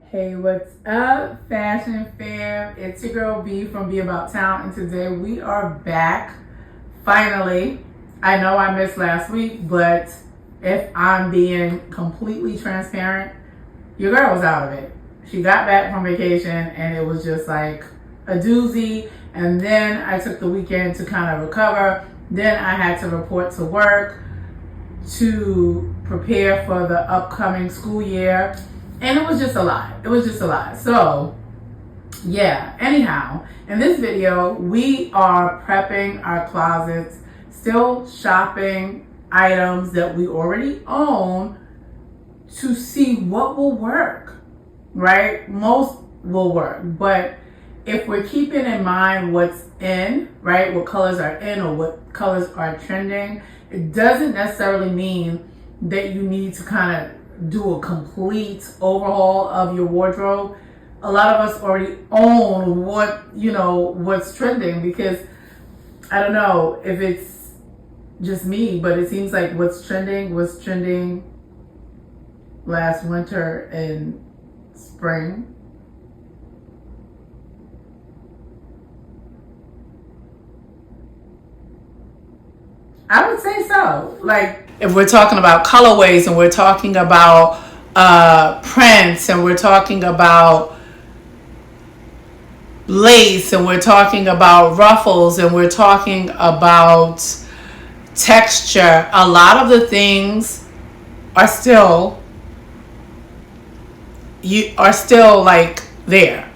Hey, what's up, Fashion Fam? It's your girl B from Be About Town, and today we are back, finally. I know I missed last week, but if I'm being completely transparent, your girl was out of it. She got back from vacation, and it was just like a doozy, and then I took the weekend to kind of recover. Then I had to report to work to prepare for the upcoming school year. And it was just a lot. So, yeah, anyhow, in this video, we are prepping our closets, still shopping items that we already own to see what will work, right? Most will work, but if we're keeping in mind what's in, right, what colors are in or what colors are trending, it doesn't necessarily mean that you need to kind of do a complete overhaul of your wardrobe. A lot of us already own what's trending, because I don't know if it's just me, but it seems like what's trending was trending last winter and spring. I would say so. Like, if we're talking about colorways and we're talking about prints and we're talking about lace and we're talking about ruffles and we're talking about texture, a lot of the things are still like there.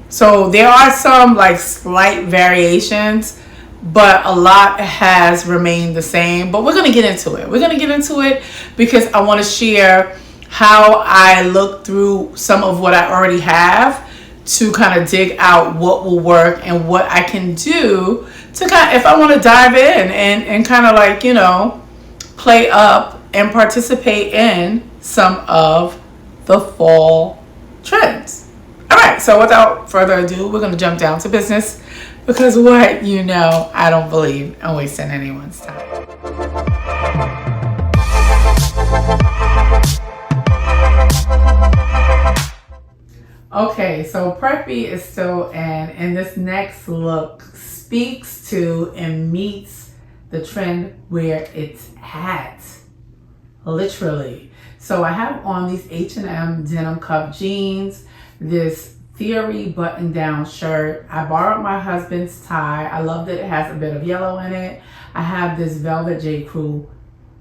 So there are some like slight variations, but a lot has remained the same. But we're going to get into it. We're going to get into it because I want to share how I look through some of what I already have to kind of dig out what will work and what I can do to kind of, if I want to dive in and kind of like, play up and participate in some of the fall trends. All right, so without further ado, we're going to jump down to business. Because I don't believe in wasting anyone's time. Okay, so Preppy is still in, and this next look speaks to and meets the trend where it's at, literally. So I have on these H&M denim cuff jeans, this Furry button-down shirt. I borrowed my husband's tie. I love that it has a bit of yellow in it. I have this velvet J. Crew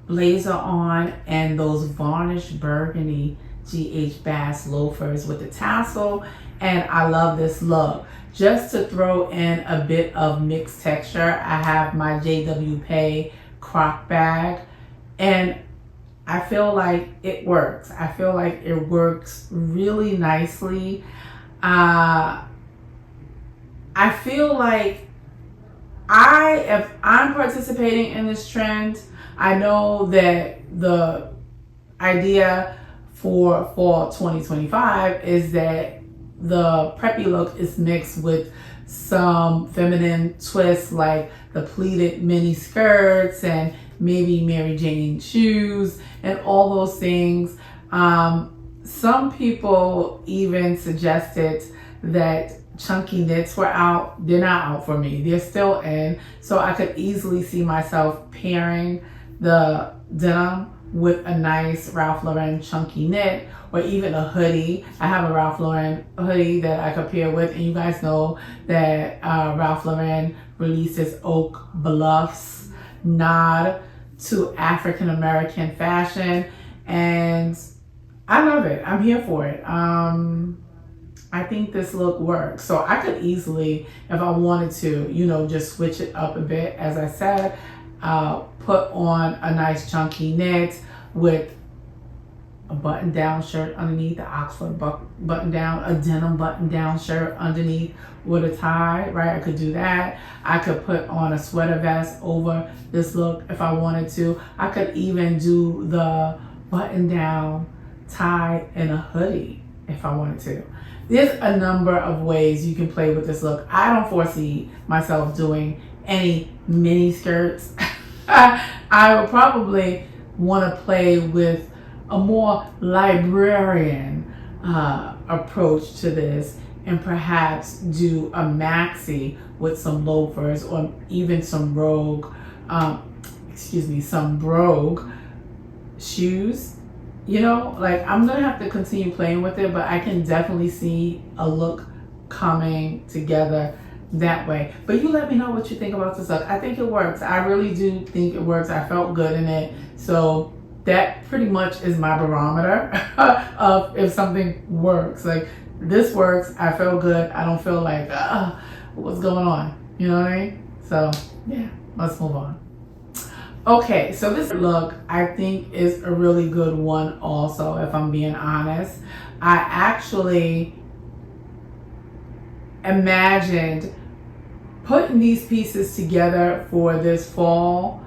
blazer on and those varnished burgundy GH Bass loafers with the tassel, and I love this look. Just to throw in a bit of mixed texture, I have my Dupe croc bag, and I feel like it works. I feel like it works really nicely. I feel like if I'm participating in this trend, I know that the idea for fall 2025 is that the preppy look is mixed with some feminine twists, like the pleated mini skirts and maybe Mary Jane shoes and all those things. Some people even suggested that chunky knits were out. They're not out for me. They're still in. So I could easily see myself pairing the denim with a nice Ralph Lauren chunky knit, or even a hoodie. I have a Ralph Lauren hoodie that I could pair with, and you guys know that Ralph Lauren released this Oak Bluffs nod to African American fashion, and I love it. I'm here for it. I think this look works. So I could easily, if I wanted to, just switch it up a bit. As I said, put on a nice chunky knit with a button-down shirt underneath, the Oxford button-down, a denim button-down shirt underneath with a tie, right? I could do that. I could put on a sweater vest over this look if I wanted to. I could even do the button-down tie and a hoodie if I wanted to. There's a number of ways you can play with this look. I don't foresee myself doing any mini skirts. I would probably want to play with a more librarian approach to this and perhaps do a maxi with some loafers or even some some brogue shoes. You know, like I'm gonna have to continue playing with it, but I can definitely see a look coming together that way. But you let me know what you think about this look. I think it works. I really do think it works. I felt good in it. So that pretty much is my barometer of if something works. Like this works, I feel good. I don't feel like, what's going on? You know what I mean? So yeah, let's move on. Okay, so this look I think is a really good one also, if I'm being honest. I actually imagined putting these pieces together for this fall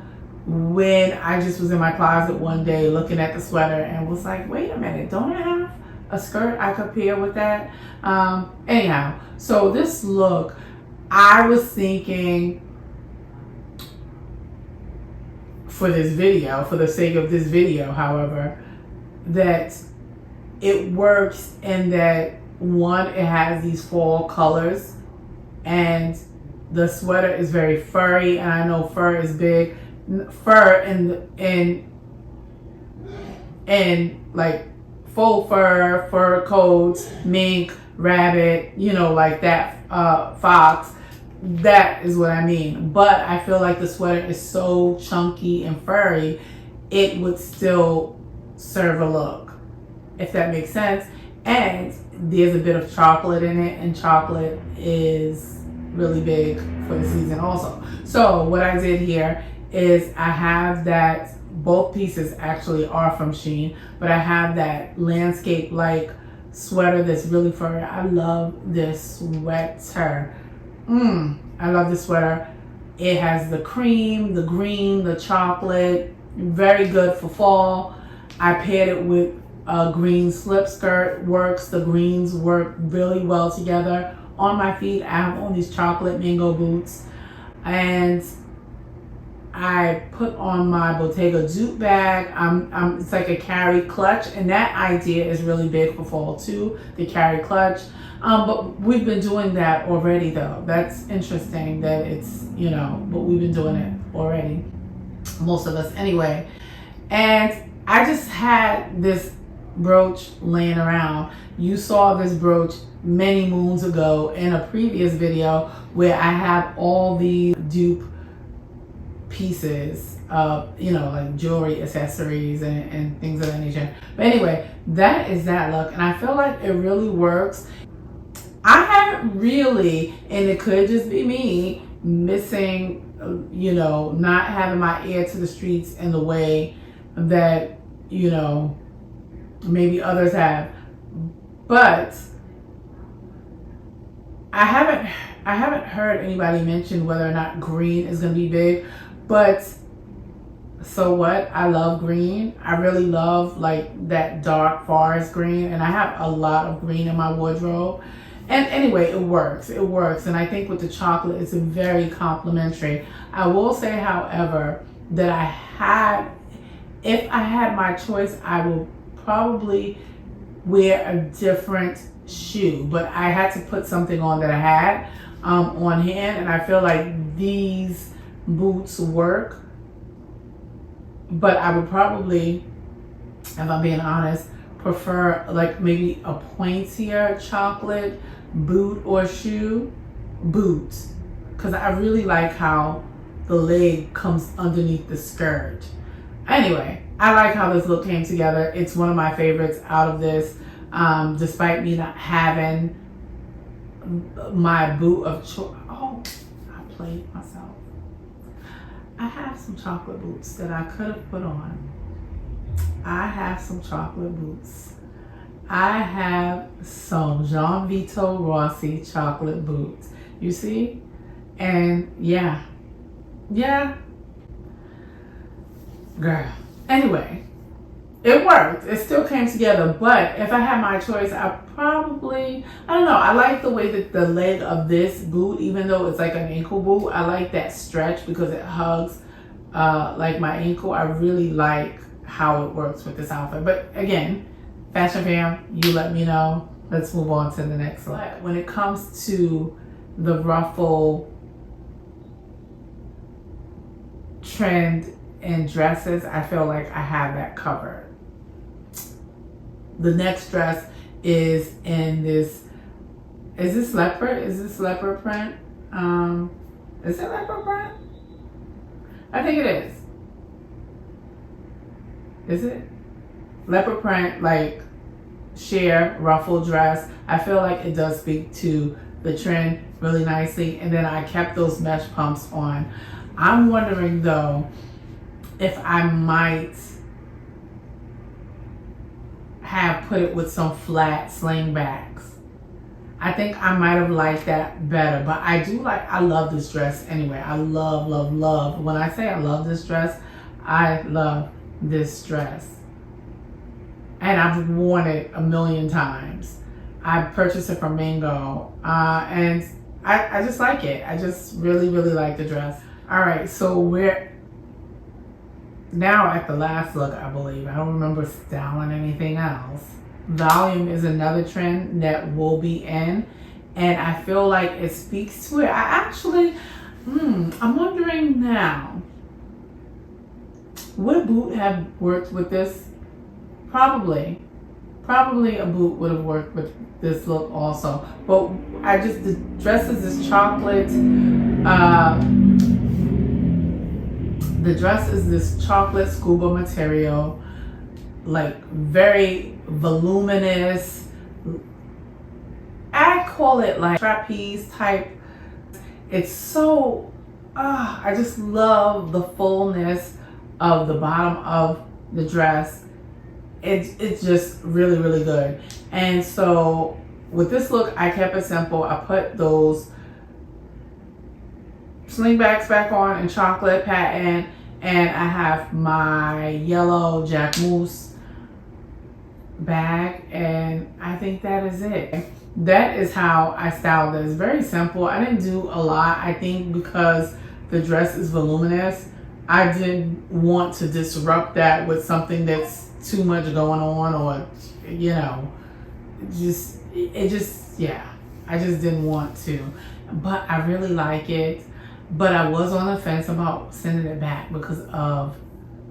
when I just was in my closet one day looking at the sweater and was like, wait a minute, don't I have a skirt I could pair with that? Anyhow, so this look, I was thinking for this video, for the sake of this video, however, that it works in that one, it has these fall colors and the sweater is very furry, and I know fur is big. Fur and like faux fur, fur coats, mink, rabbit, you know, like that, fox. That is what I mean. But I feel like the sweater is so chunky and furry, it would still serve a look, if that makes sense. And there's a bit of chocolate in it, and chocolate is really big for the season also. So what I did here is I have that, both pieces actually are from Shein, but I have that landscape-like sweater that's really furry. I love this sweater. I love this sweater. It has the cream, the green, the chocolate. Very good for fall. I paired it with a green slip skirt. Works. The greens work really well together. On my feet, I have on these chocolate mango boots. And I put on my Bottega Dupe bag. It's like a carry clutch, and that idea is really big for fall too, the carry clutch. But we've been doing that already though. That's interesting that it's, you know, but we've been doing it already, most of us anyway. And I just had this brooch laying around. You saw this brooch many moons ago in a previous video where I have all these dupe pieces of, you know, like jewelry, accessories, and things of that nature. But anyway, that is that look, and I feel like it really works. I haven't really, and it could just be me missing, you know, not having my ear to the streets in the way that, you know, maybe others have. But I haven't heard anybody mention whether or not green is going to be big. But so what? I love green. I really love like that dark forest green, and I have a lot of green in my wardrobe. And anyway, it works. It works. And I think with the chocolate, it's very complimentary. I will say, however, that if I had my choice, I will probably wear a different shoe. But I had to put something on that I had on hand, and I feel like these boots work. But I would probably, if I'm being honest, prefer like maybe a pointier chocolate boot or shoe. Boots, because I really like how the leg comes underneath the skirt. Anyway, I like how this look came together. It's one of my favorites out of this, despite me not having my boot of choice. Oh, I played myself. I have some chocolate boots that I could have put on. I have some chocolate boots. I have some Jean Vito Rossi chocolate boots. You see? And yeah. Girl. Anyway, it worked. It still came together. But if I had my choice, I don't know. I like the way that the leg of this boot, even though it's like an ankle boot, I like that stretch because it hugs like my ankle. I really like how it works with this outfit. But again, Fashion fam, you let me know. Let's move on to the next one. When it comes to the Ruffle trend in dresses, I feel like I have that covered. The next dress is in this, is this leopard? Is this leopard print? Is it leopard print? I think it is. Is it? Leopard print, like sheer ruffle dress. I feel like it does speak to the trend really nicely. And then I kept those mesh pumps on. I'm wondering though if I might have put it with some flat slingbacks. I think I might have liked that better, but I love this dress anyway. I love, love, love. When I say I love this dress, I love this dress. And I've worn it a million times. I purchased it from Mango, and I just like it. I just really, really like the dress. All right, so we're now at the last look, I believe. I don't remember styling anything else. Volume is another trend that will be in, and I feel like it speaks to it. I actually, I'm wondering now, would a boot have worked with this? Probably a boot would have worked with this look also. But the dress is this chocolate, the dress is this chocolate scuba material, like very voluminous. I call it like trapeze type. It's so, I just love the fullness of the bottom of the dress. It's just really, really good. And so with this look, I kept it simple. I put those slingbacks back on in chocolate patent, and I have my yellow Jacquemus bag, and I think that is it. That is how I styled this. Very simple. I didn't do a lot. I think because the dress is voluminous, I didn't want to disrupt that with something that's too much going on, or yeah, I just didn't want to. But I really like it. But I was on the fence about sending it back because of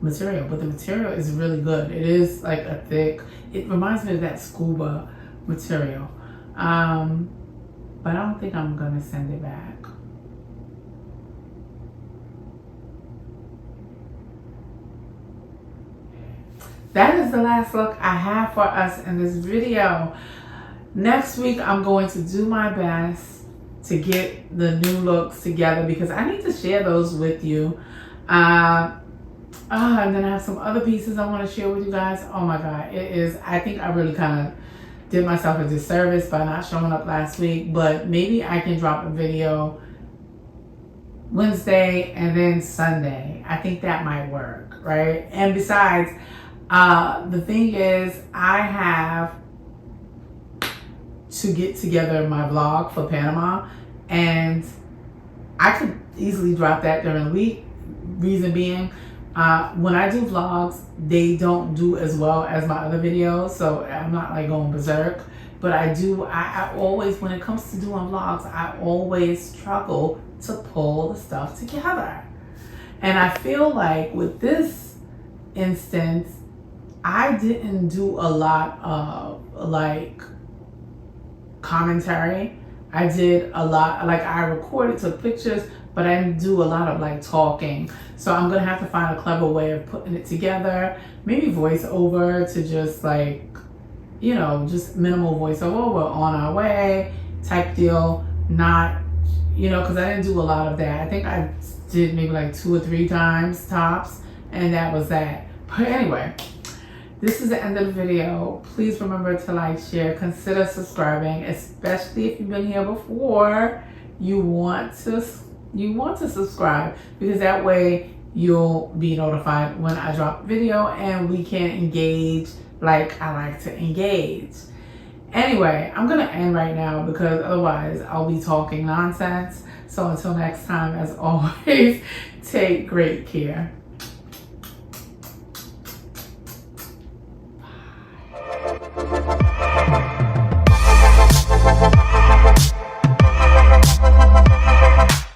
material. But the material is really good. It is like a thick, it reminds me of that scuba material. But I don't think I'm gonna send it back. That is the last look I have for us in this video. Next week, I'm going to do my best to get the new looks together because I need to share those with you. And then I have some other pieces I want to share with you guys. Oh my God, I think I really kind of did myself a disservice by not showing up last week, but maybe I can drop a video Wednesday and then Sunday. I think that might work, right? And besides, the thing is, I have to get together my vlog for Panama, and I could easily drop that during the week. Reason being, when I do vlogs, they don't do as well as my other videos, so I'm not like going berserk. But I always, when it comes to doing vlogs, I always struggle to pull the stuff together. And I feel like with this instance, I didn't do a lot of like commentary. I did a lot, like I recorded, took pictures, but I didn't do a lot of like talking. So I'm gonna have to find a clever way of putting it together. Maybe voiceover to just like, just minimal voiceover. We're on our way type deal. Not, because I didn't do a lot of that. I think I did maybe like 2 or 3 times tops, and that was that. But anyway, this is the end of the video. Please remember to like, share, consider subscribing, especially if you've been here before. You want to subscribe because that way you'll be notified when I drop a video and we can engage like I like to engage. Anyway, I'm gonna end right now because otherwise I'll be talking nonsense. So until next time, as always, take great care.